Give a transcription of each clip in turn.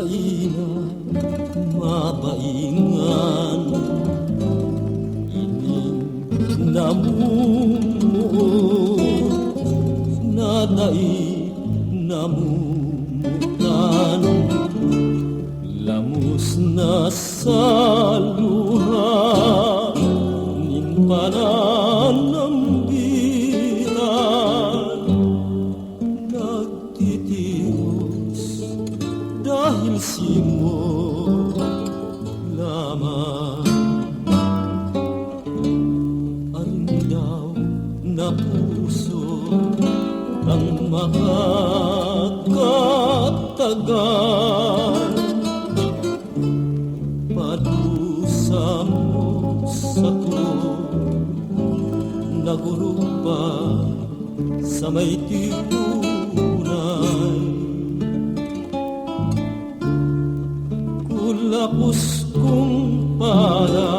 ina mabaingan ining namumuot nadai namumutan lamos na sa luha nin pananambiran nagtitios dahil simo lamang daw na puso ang makakatagal padusa mo sa to nagurog pa sa may tiburay kulapos kong para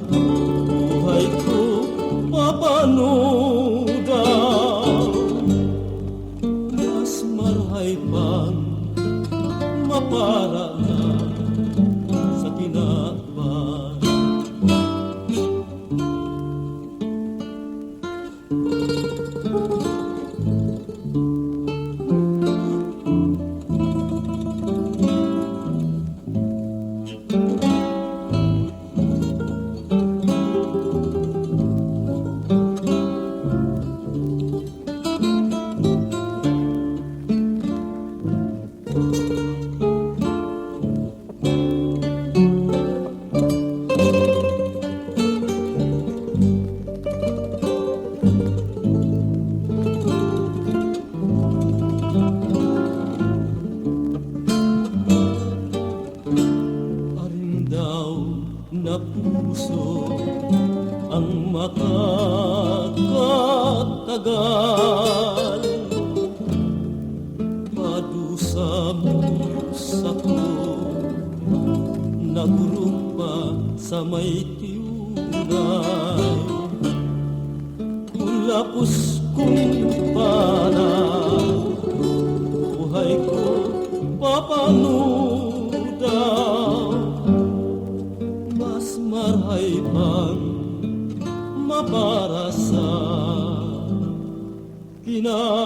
buhay ko papano daw mas marhay pang mapara na sa tinapay na puso ang makakatagal padusa mo sa ko nagurog pa sa may tiunay kulapos kong para buhay ko papano daw marhay pang mapara sa kinapay